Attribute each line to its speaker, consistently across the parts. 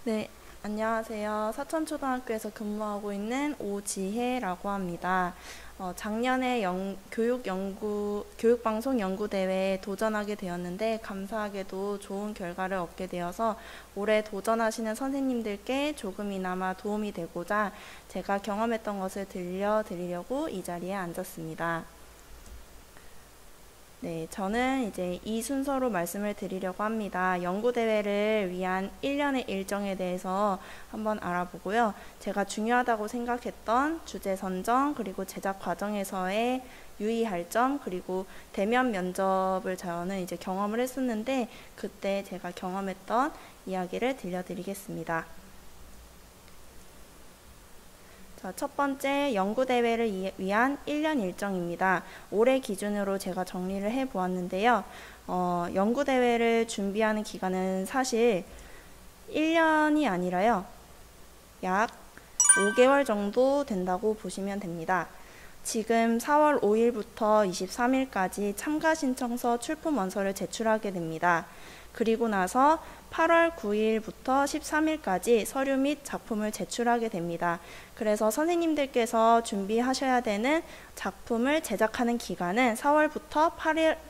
Speaker 1: 네, 안녕하세요. 사천초등학교에서 근무하고 있는 오지혜라고 합니다. 작년에 교육방송연구대회에 도전하게 되었는데 감사하게도 좋은 결과를 얻게 되어서 올해 도전하시는 선생님들께 조금이나마 도움이 되고자 제가 경험했던 것을 들려드리려고 이 자리에 앉았습니다. 네, 저는 이제 이 순서로 말씀을 드리려고 합니다. 연구대회를 위한 1년의 일정에 대해서 한번 알아보고요. 제가 중요하다고 생각했던 주제 선정, 그리고 제작 과정에서의 유의할 점, 그리고 대면 면접을 저는 이제 경험을 했었는데 그때 제가 경험했던 이야기를 들려드리겠습니다. 첫 번째 연구대회를 위한 1년 일정입니다. 올해 기준으로 제가 정리를 해보았는데요. 연구대회를 준비하는 기간은 사실 1년이 아니라요. 약 5개월 정도 된다고 보시면 됩니다. 지금 4월 5일부터 23일까지 참가 신청서 출품 원서를 제출하게 됩니다. 그리고 나서 8월 9일부터 13일까지 서류 및 작품을 제출하게 됩니다. 그래서 선생님들께서 준비하셔야 되는 작품을 제작하는 기간은 4월부터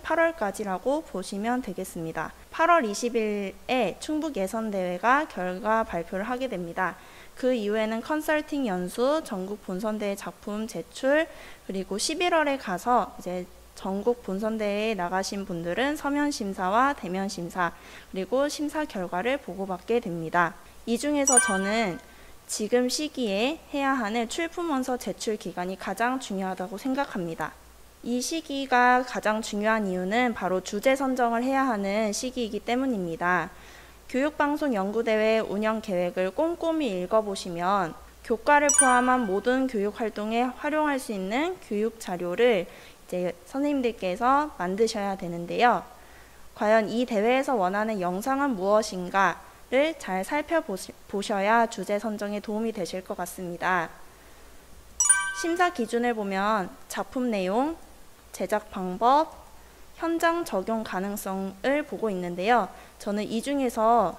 Speaker 1: 8월까지라고 보시면 되겠습니다. 8월 20일에 충북 예선대회가 결과 발표를 하게 됩니다. 그 이후에는 컨설팅 연수, 전국 본선대회 작품 제출, 그리고 11월에 가서 이제 전국 본선대회에 나가신 분들은 서면 심사와 대면 심사, 그리고 심사 결과를 보고받게 됩니다. 이 중에서 저는 지금 시기에 해야 하는 출품원서 제출 기간이 가장 중요하다고 생각합니다. 이 시기가 가장 중요한 이유는 바로 주제 선정을 해야 하는 시기이기 때문입니다. 교육방송연구대회 운영 계획을 꼼꼼히 읽어보시면 교과를 포함한 모든 교육 활동에 활용할 수 있는 교육 자료를 이제 선생님들께서 만드셔야 되는데요. 과연 이 대회에서 원하는 영상은 무엇인가를 잘 살펴보셔야 주제 선정에 도움이 되실 것 같습니다. 심사 기준을 보면 작품 내용, 제작 방법, 현장 적용 가능성을 보고 있는데요. 저는 이 중에서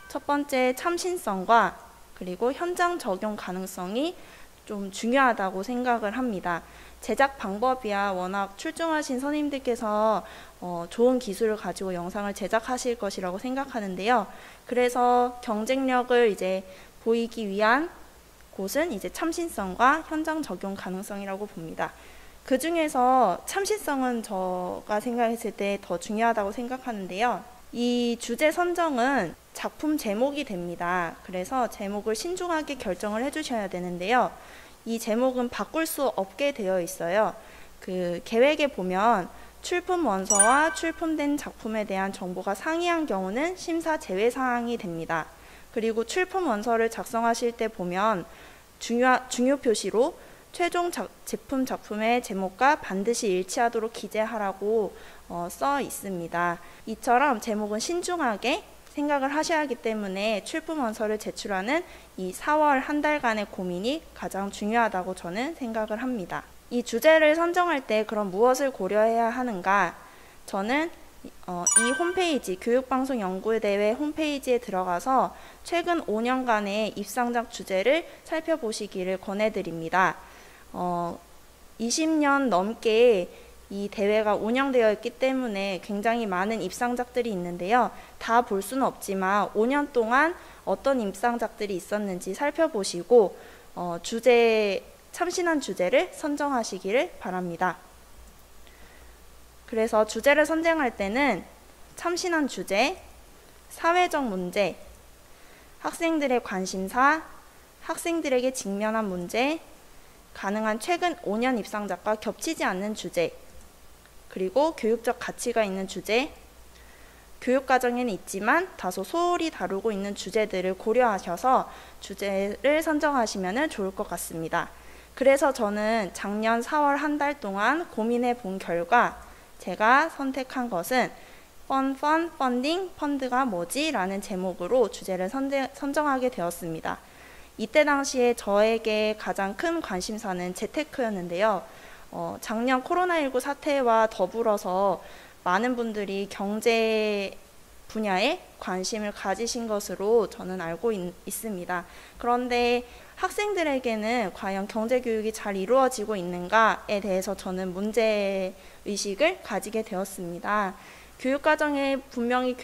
Speaker 1: 첫 번째 참신성과 그리고 현장 적용 가능성이 좀 중요하다고 생각을 합니다. 제작 방법이야 워낙 출중하신 선생님들께서 좋은 기술을 가지고 영상을 제작하실 것이라고 생각하는데요. 그래서 경쟁력을 이제 보이기 위한 곳은 이제 참신성과 현장 적용 가능성이라고 봅니다. 그 중에서 참신성은 제가 생각했을 때 더 중요하다고 생각하는데요. 이 주제 선정은 작품 제목이 됩니다. 그래서 제목을 신중하게 결정을 해주셔야 되는데요. 이 제목은 바꿀 수 없게 되어 있어요. 그 계획에 보면 출품 원서와 출품된 작품에 대한 정보가 상이한 경우는 심사 제외 사항이 됩니다. 그리고 출품 원서를 작성하실 때 보면 중요 표시로 최종 제품 작품의 제목과 반드시 일치하도록 기재하라고 써 있습니다. 이처럼 제목은 신중하게 생각을 하셔야 하기 때문에 출품 원서를 제출하는 이 4월 한 달간의 고민이 가장 중요하다고 저는 생각을 합니다. 이 주제를 선정할 때 그럼 무엇을 고려해야 하는가? 저는 이 홈페이지, 교육방송연구대회 홈페이지에 들어가서 최근 5년간의 입상작 주제를 살펴보시기를 권해드립니다. 20년 넘게 이 대회가 운영되어 있기 때문에 굉장히 많은 입상작들이 있는데요. 다 볼 수는 없지만 5년 동안 어떤 입상작들이 있었는지 살펴보시고 참신한 주제를 선정하시기를 바랍니다. 그래서 주제를 선정할 때는 참신한 주제, 사회적 문제, 학생들의 관심사, 학생들에게 직면한 문제, 가능한 최근 5년 입상작과 겹치지 않는 주제, 그리고 교육적 가치가 있는 주제, 교육과정에는 있지만 다소 소홀히 다루고 있는 주제들을 고려하셔서 주제를 선정하시면 좋을 것 같습니다. 그래서 저는 작년 4월 한 달 동안 고민해 본 결과 제가 선택한 것은 펀딩, 펀드가 뭐지? 라는 제목으로 주제를 선정하게 되었습니다. 이때 당시에 저에게 가장 큰 관심사는 재테크였는데요. 작년 코로나19 사태와 더불어서 많은 분들이 경제 분야에 관심을 가지신 것으로 저는 알고 있습니다. 그런데 학생들에게는 과연 경제교육이 잘 이루어지고 있는가에 대해서 저는 문제의식을 가지게 되었습니다. 교육과정에 분명히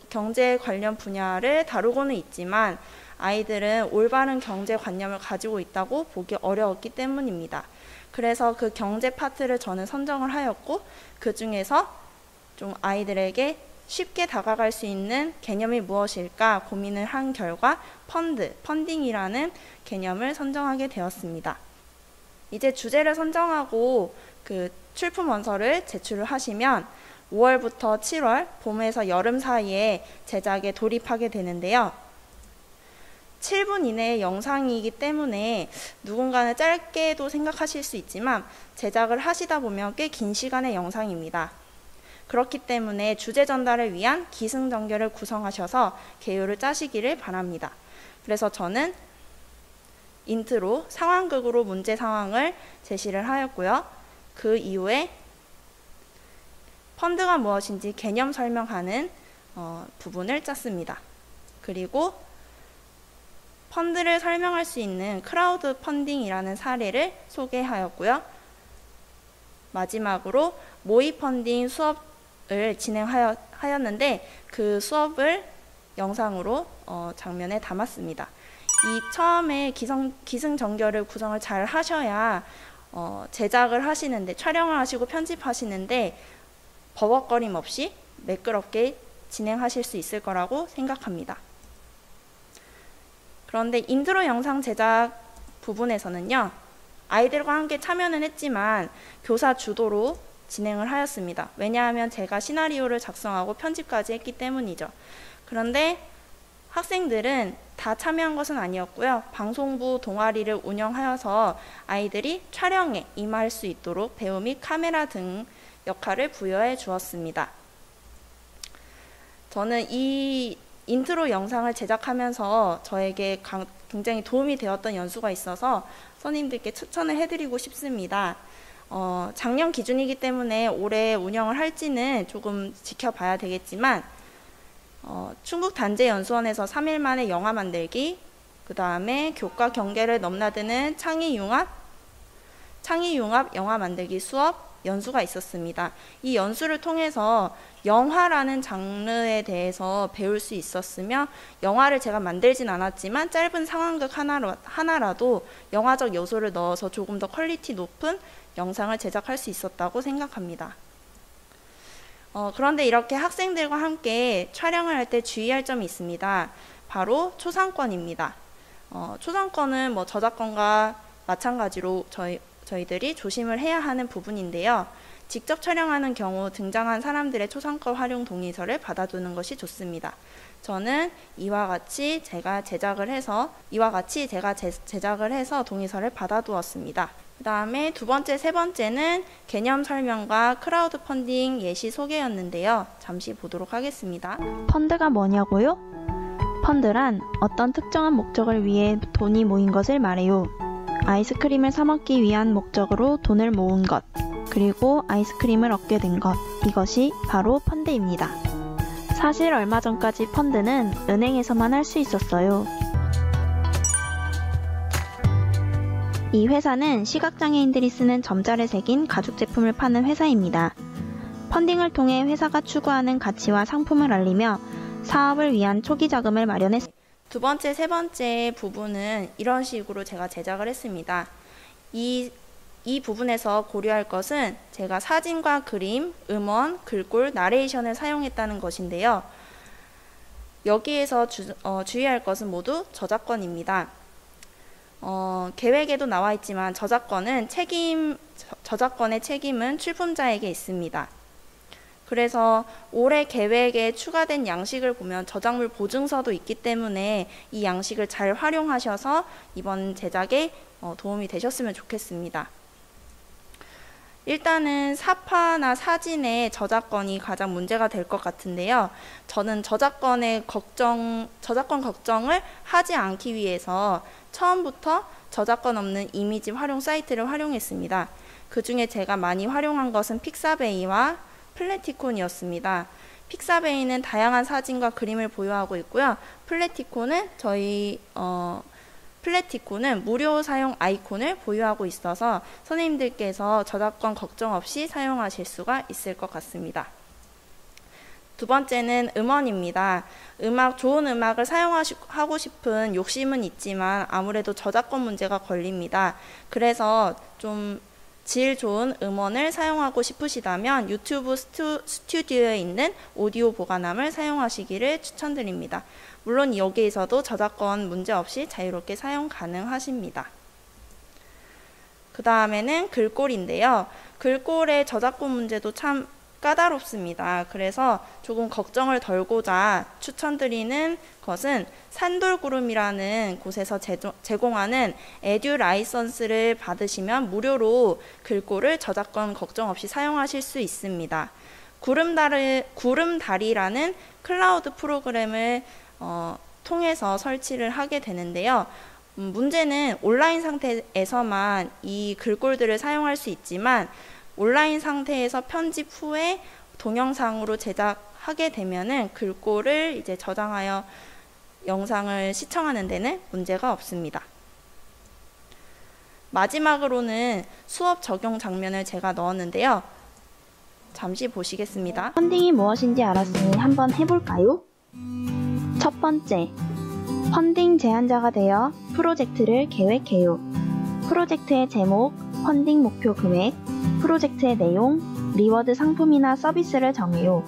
Speaker 1: 경제 관련 분야를 다루고는 있지만 아이들은 올바른 경제관념을 가지고 있다고 보기 어려웠기 때문입니다. 그래서 그 경제 파트를 저는 선정을 하였고, 그 중에서 좀 아이들에게 쉽게 다가갈 수 있는 개념이 무엇일까 고민을 한 결과 펀딩이라는 개념을 선정하게 되었습니다. 이제 주제를 선정하고 그 출품 원서를 제출을 하시면 5월부터 7월, 봄에서 여름 사이에 제작에 돌입하게 되는데요. 7분 이내의 영상이기 때문에 누군가는 짧게도 생각하실 수 있지만 제작을 하시다 보면 꽤 긴 시간의 영상입니다. 그렇기 때문에 주제 전달을 위한 기승전결을 구성하셔서 개요를 짜시기를 바랍니다. 그래서 저는 인트로, 상황극으로 문제 상황을 제시를 하였고요. 그 이후에 펀드가 무엇인지 개념 설명하는 부분을 짰습니다. 그리고 펀드를 설명할 수 있는 크라우드 펀딩이라는 사례를 소개하였고요. 마지막으로 모의 펀딩 수업을 진행하였는데 그 수업을 영상으로 장면에 담았습니다. 이 처음에 기승전결을 구성을 잘 하셔야 제작을 하시는데, 촬영을 하시고 편집하시는데 버벅거림 없이 매끄럽게 진행하실 수 있을 거라고 생각합니다. 그런데 인트로 영상 제작 부분에서는요, 아이들과 함께 참여는 했지만 교사 주도로 진행을 하였습니다. 왜냐하면 제가 시나리오를 작성하고 편집까지 했기 때문이죠. 그런데 학생들은 다 참여한 것은 아니었고요. 방송부 동아리를 운영하여서 아이들이 촬영에 임할 수 있도록 배우 및 카메라 등 역할을 부여해 주었습니다. 저는 이 인트로 영상을 제작하면서 저에게 굉장히 도움이 되었던 연수가 있어서 선생님들께 추천을 해드리고 싶습니다. 작년 기준이기 때문에 올해 운영을 할지는 조금 지켜봐야 되겠지만 충북단재연수원에서 3일 만에 영화 만들기, 그 다음에 교과 경계를 넘나드는 창의융합 영화 만들기 수업 연수가 있었습니다. 이 연수를 통해서 영화라는 장르에 대해서 배울 수 있었으며, 영화를 제가 만들진 않았지만 짧은 상황극 하나라도 영화적 요소를 넣어서 조금 더 퀄리티 높은 영상을 제작할 수 있었다고 생각합니다. 그런데 이렇게 학생들과 함께 촬영을 할 때 주의할 점이 있습니다. 바로 초상권입니다. 초상권은 저작권과 마찬가지로 저희들이 조심을 해야 하는 부분인데요. 직접 촬영하는 경우 등장한 사람들의 초상권 활용 동의서를 받아두는 것이 좋습니다. 저는 이와 같이 제가 제작을 해서 동의서를 받아두었습니다. 그 다음에 두 번째, 세 번째는 개념 설명과 크라우드 펀딩 예시 소개였는데요. 잠시 보도록 하겠습니다.
Speaker 2: 펀드가 뭐냐고요? 펀드란 어떤 특정한 목적을 위해 돈이 모인 것을 말해요. 아이스크림을 사 먹기 위한 목적으로 돈을 모은 것, 그리고 아이스크림을 얻게 된 것, 이것이 바로 펀드입니다. 사실 얼마 전까지 펀드는 은행에서만 할 수 있었어요. 이 회사는 시각장애인들이 쓰는 점자를 새긴 가죽 제품을 파는 회사입니다. 펀딩을 통해 회사가 추구하는 가치와 상품을 알리며 사업을 위한 초기 자금을 마련했습니다.
Speaker 1: 두 번째, 세 번째 부분은 이런 식으로 제가 제작을 했습니다. 이 부분에서 고려할 것은 제가 사진과 그림, 음원, 글꼴, 나레이션을 사용했다는 것인데요. 여기에서 주의할 것은 모두 저작권입니다. 계획에도 나와 있지만 저작권의 책임은 출품자에게 있습니다. 그래서 올해 계획에 추가된 양식을 보면 저작물 보증서도 있기 때문에 이 양식을 잘 활용하셔서 이번 제작에 도움이 되셨으면 좋겠습니다. 일단은 사파나 사진의 저작권이 가장 문제가 될 것 같은데요. 저는 저작권 걱정을 하지 않기 위해서 처음부터 저작권 없는 이미지 활용 사이트를 활용했습니다. 그 중에 제가 많이 활용한 것은 픽사베이와 플래티콘이었습니다. 픽사베이는 다양한 사진과 그림을 보유하고 있고요. 플래티코는 무료 사용 아이콘을 보유하고 있어서 선생님들께서 저작권 걱정 없이 사용하실 수가 있을 것 같습니다. 두 번째는 음원입니다. 좋은 음악을 사용하고 싶은 욕심은 있지만 아무래도 저작권 문제가 걸립니다. 그래서 좀 질 좋은 음원을 사용하고 싶으시다면 유튜브 스튜디오에 있는 오디오 보관함을 사용하시기를 추천드립니다. 물론 여기에서도 저작권 문제 없이 자유롭게 사용 가능하십니다. 그 다음에는 글꼴인데요. 글꼴의 저작권 문제도 참 까다롭습니다. 그래서 조금 걱정을 덜고자 추천드리는 것은 산돌구름이라는 곳에서 제공하는 에듀 라이선스를 받으시면 무료로 글꼴을 저작권 걱정 없이 사용하실 수 있습니다. 구름다리라는 클라우드 프로그램을 통해서 설치를 하게 되는데요. 문제는 온라인 상태에서만 이 글꼴들을 사용할 수 있지만 온라인 상태에서 편집 후에 동영상으로 제작하게 되면은 글꼴을 이제 저장하여 영상을 시청하는 데는 문제가 없습니다. 마지막으로는 수업 적용 장면을 제가 넣었는데요. 잠시 보시겠습니다.
Speaker 2: 펀딩이 무엇인지 알았으니 한번 해볼까요? 첫 번째, 펀딩 제안자가 되어 프로젝트를 계획해요. 프로젝트의 제목, 펀딩 목표 금액, 프로젝트의 내용, 리워드 상품이나 서비스를 정해요.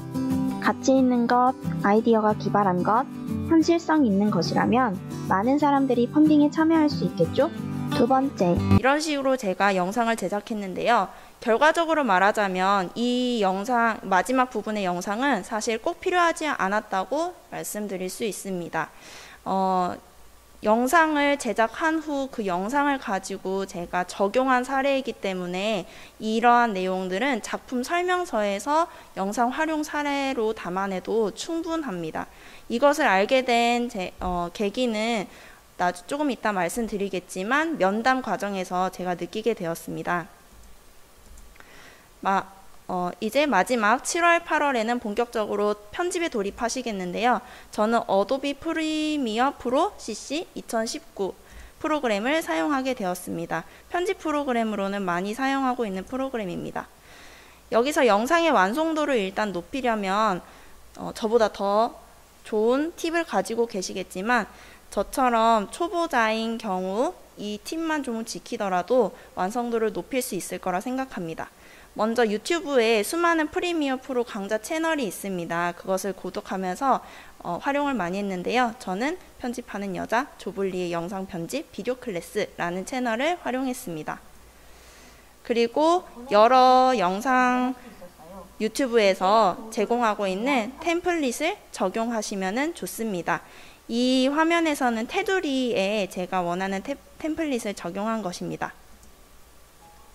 Speaker 2: 가치 있는 것, 아이디어가 기발한 것, 현실성 있는 것이라면 많은 사람들이 펀딩에 참여할 수 있겠죠? 두 번째,
Speaker 1: 이런 식으로 제가 영상을 제작했는데요. 결과적으로 말하자면 이 영상, 마지막 부분의 영상은 사실 꼭 필요하지 않았다고 말씀드릴 수 있습니다. 영상을 제작한 후 그 영상을 가지고 제가 적용한 사례이기 때문에 이러한 내용들은 작품 설명서에서 영상 활용 사례로 담아내도 충분합니다. 이것을 알게 된 계기는 조금 이따 말씀드리겠지만 면담 과정에서 제가 느끼게 되었습니다. 이제 마지막 7월, 8월에는 본격적으로 편집에 돌입하시겠는데요. 저는 어도비 프리미어 프로 CC 2019 프로그램을 사용하게 되었습니다. 편집 프로그램으로는 많이 사용하고 있는 프로그램입니다. 여기서 영상의 완성도를 일단 높이려면 저보다 더 좋은 팁을 가지고 계시겠지만 저처럼 초보자인 경우 이 팁만 좀 지키더라도 완성도를 높일 수 있을 거라 생각합니다. 먼저 유튜브에 수많은 프리미어 프로 강좌 채널이 있습니다. 그것을 구독하면서 활용을 많이 했는데요. 저는 편집하는 여자 조블리의 영상 편집 비디오 클래스라는 채널을 활용했습니다. 그리고 여러 영상 유튜브에서 제공하고 있는 템플릿을 적용하시면 좋습니다. 이 화면에서는 테두리에 제가 원하는 템플릿을 적용한 것입니다.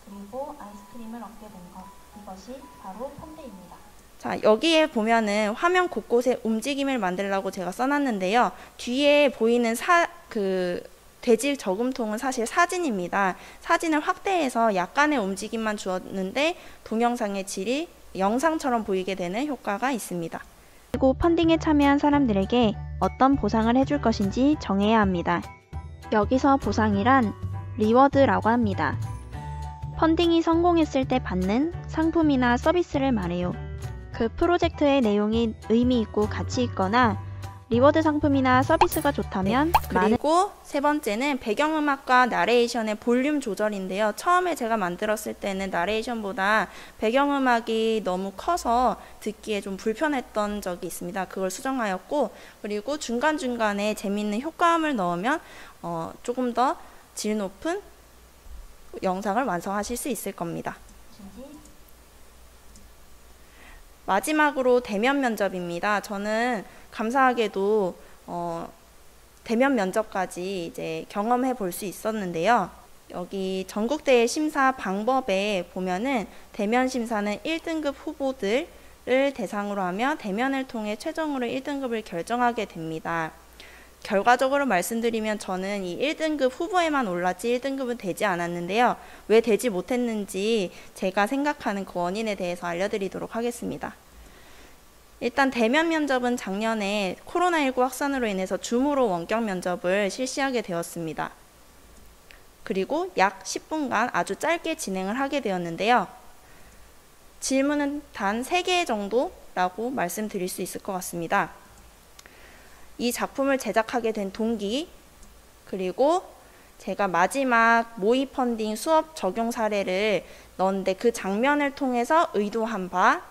Speaker 2: 그리고 아이스크림을 얻게 된 것, 이것이 바로 펀드입니다.
Speaker 1: 자, 여기에 보면은 화면 곳곳에 움직임을 만들라고 제가 써놨는데요. 뒤에 보이는 되질 저금통은 사실 사진입니다. 사진을 확대해서 약간의 움직임만 주었는데 동영상의 질이 영상처럼 보이게 되는 효과가 있습니다.
Speaker 2: 그리고 펀딩에 참여한 사람들에게 어떤 보상을 해줄 것인지 정해야 합니다. 여기서 보상이란 리워드라고 합니다. 펀딩이 성공했을 때 받는 상품이나 서비스를 말해요. 그 프로젝트의 내용이 의미 있고 가치 있거나 리워드 상품이나 서비스가 좋다면
Speaker 1: 그리고 세 번째는 배경음악과 나레이션의 볼륨 조절인데요. 처음에 제가 만들었을 때는 나레이션보다 배경음악이 너무 커서 듣기에 좀 불편했던 적이 있습니다. 그걸 수정하였고, 그리고 중간중간에 재미있는 효과음을 넣으면 조금 더 질 높은 영상을 완성하실 수 있을 겁니다. 마지막으로 대면 면접입니다. 저는 감사하게도 대면 면접까지 이제 경험해 볼 수 있었는데요. 여기 전국대회 심사 방법에 보면은 대면 심사는 1등급 후보들을 대상으로 하며 대면을 통해 최종으로 1등급을 결정하게 됩니다. 결과적으로 말씀드리면 저는 이 1등급 후보에만 올랐지 1등급은 되지 않았는데요. 왜 되지 못했는지 제가 생각하는 그 원인에 대해서 알려드리도록 하겠습니다. 일단 대면 면접은 작년에 코로나19 확산으로 인해서 줌으로 원격 면접을 실시하게 되었습니다. 그리고 약 10분간 아주 짧게 진행을 하게 되었는데요. 질문은 단 3개 정도라고 말씀드릴 수 있을 것 같습니다. 이 작품을 제작하게 된 동기, 그리고 제가 마지막 모의 펀딩 수업 적용 사례를 넣었는데 그 장면을 통해서 의도한 바,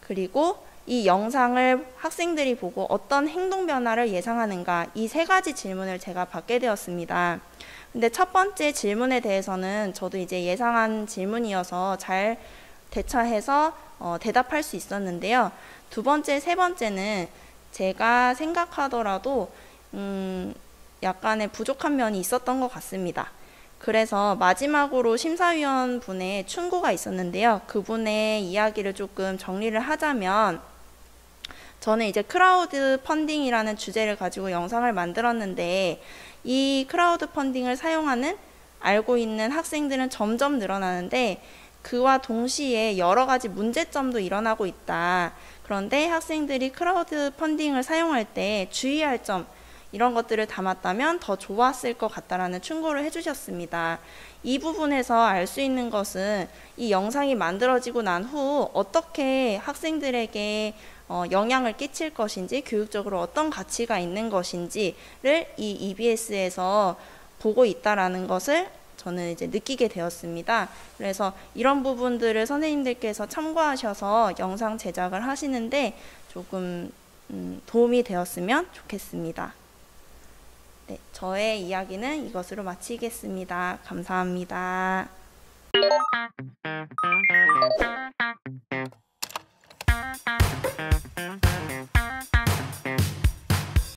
Speaker 1: 그리고 이 영상을 학생들이 보고 어떤 행동 변화를 예상하는가, 이 3가지 질문을 제가 받게 되었습니다. 근데 첫 번째 질문에 대해서는 저도 이제 예상한 질문이어서 잘 대처해서 대답할 수 있었는데요. 두 번째, 세 번째는 제가 생각하더라도 약간의 부족한 면이 있었던 것 같습니다. 그래서 마지막으로 심사위원 분의 충고가 있었는데요. 그분의 이야기를 조금 정리를 하자면, 저는 이제 크라우드 펀딩이라는 주제를 가지고 영상을 만들었는데, 이 크라우드 펀딩을 사용하는 알고 있는 학생들은 점점 늘어나는데 그와 동시에 여러 가지 문제점도 일어나고 있다. 그런데 학생들이 크라우드 펀딩을 사용할 때 주의할 점, 이런 것들을 담았다면 더 좋았을 것 같다라는 충고를 해주셨습니다. 이 부분에서 알 수 있는 것은 이 영상이 만들어지고 난 후 어떻게 학생들에게 영향을 끼칠 것인지, 교육적으로 어떤 가치가 있는 것인지를 이 EBS에서 보고 있다라는 것을 저는 이제 느끼게 되었습니다. 그래서 이런 부분들을 선생님들께서 참고하셔서 영상 제작을 하시는데 조금 도움이 되었으면 좋겠습니다. 네, 저의 이야기는 이것으로 마치겠습니다. 감사합니다.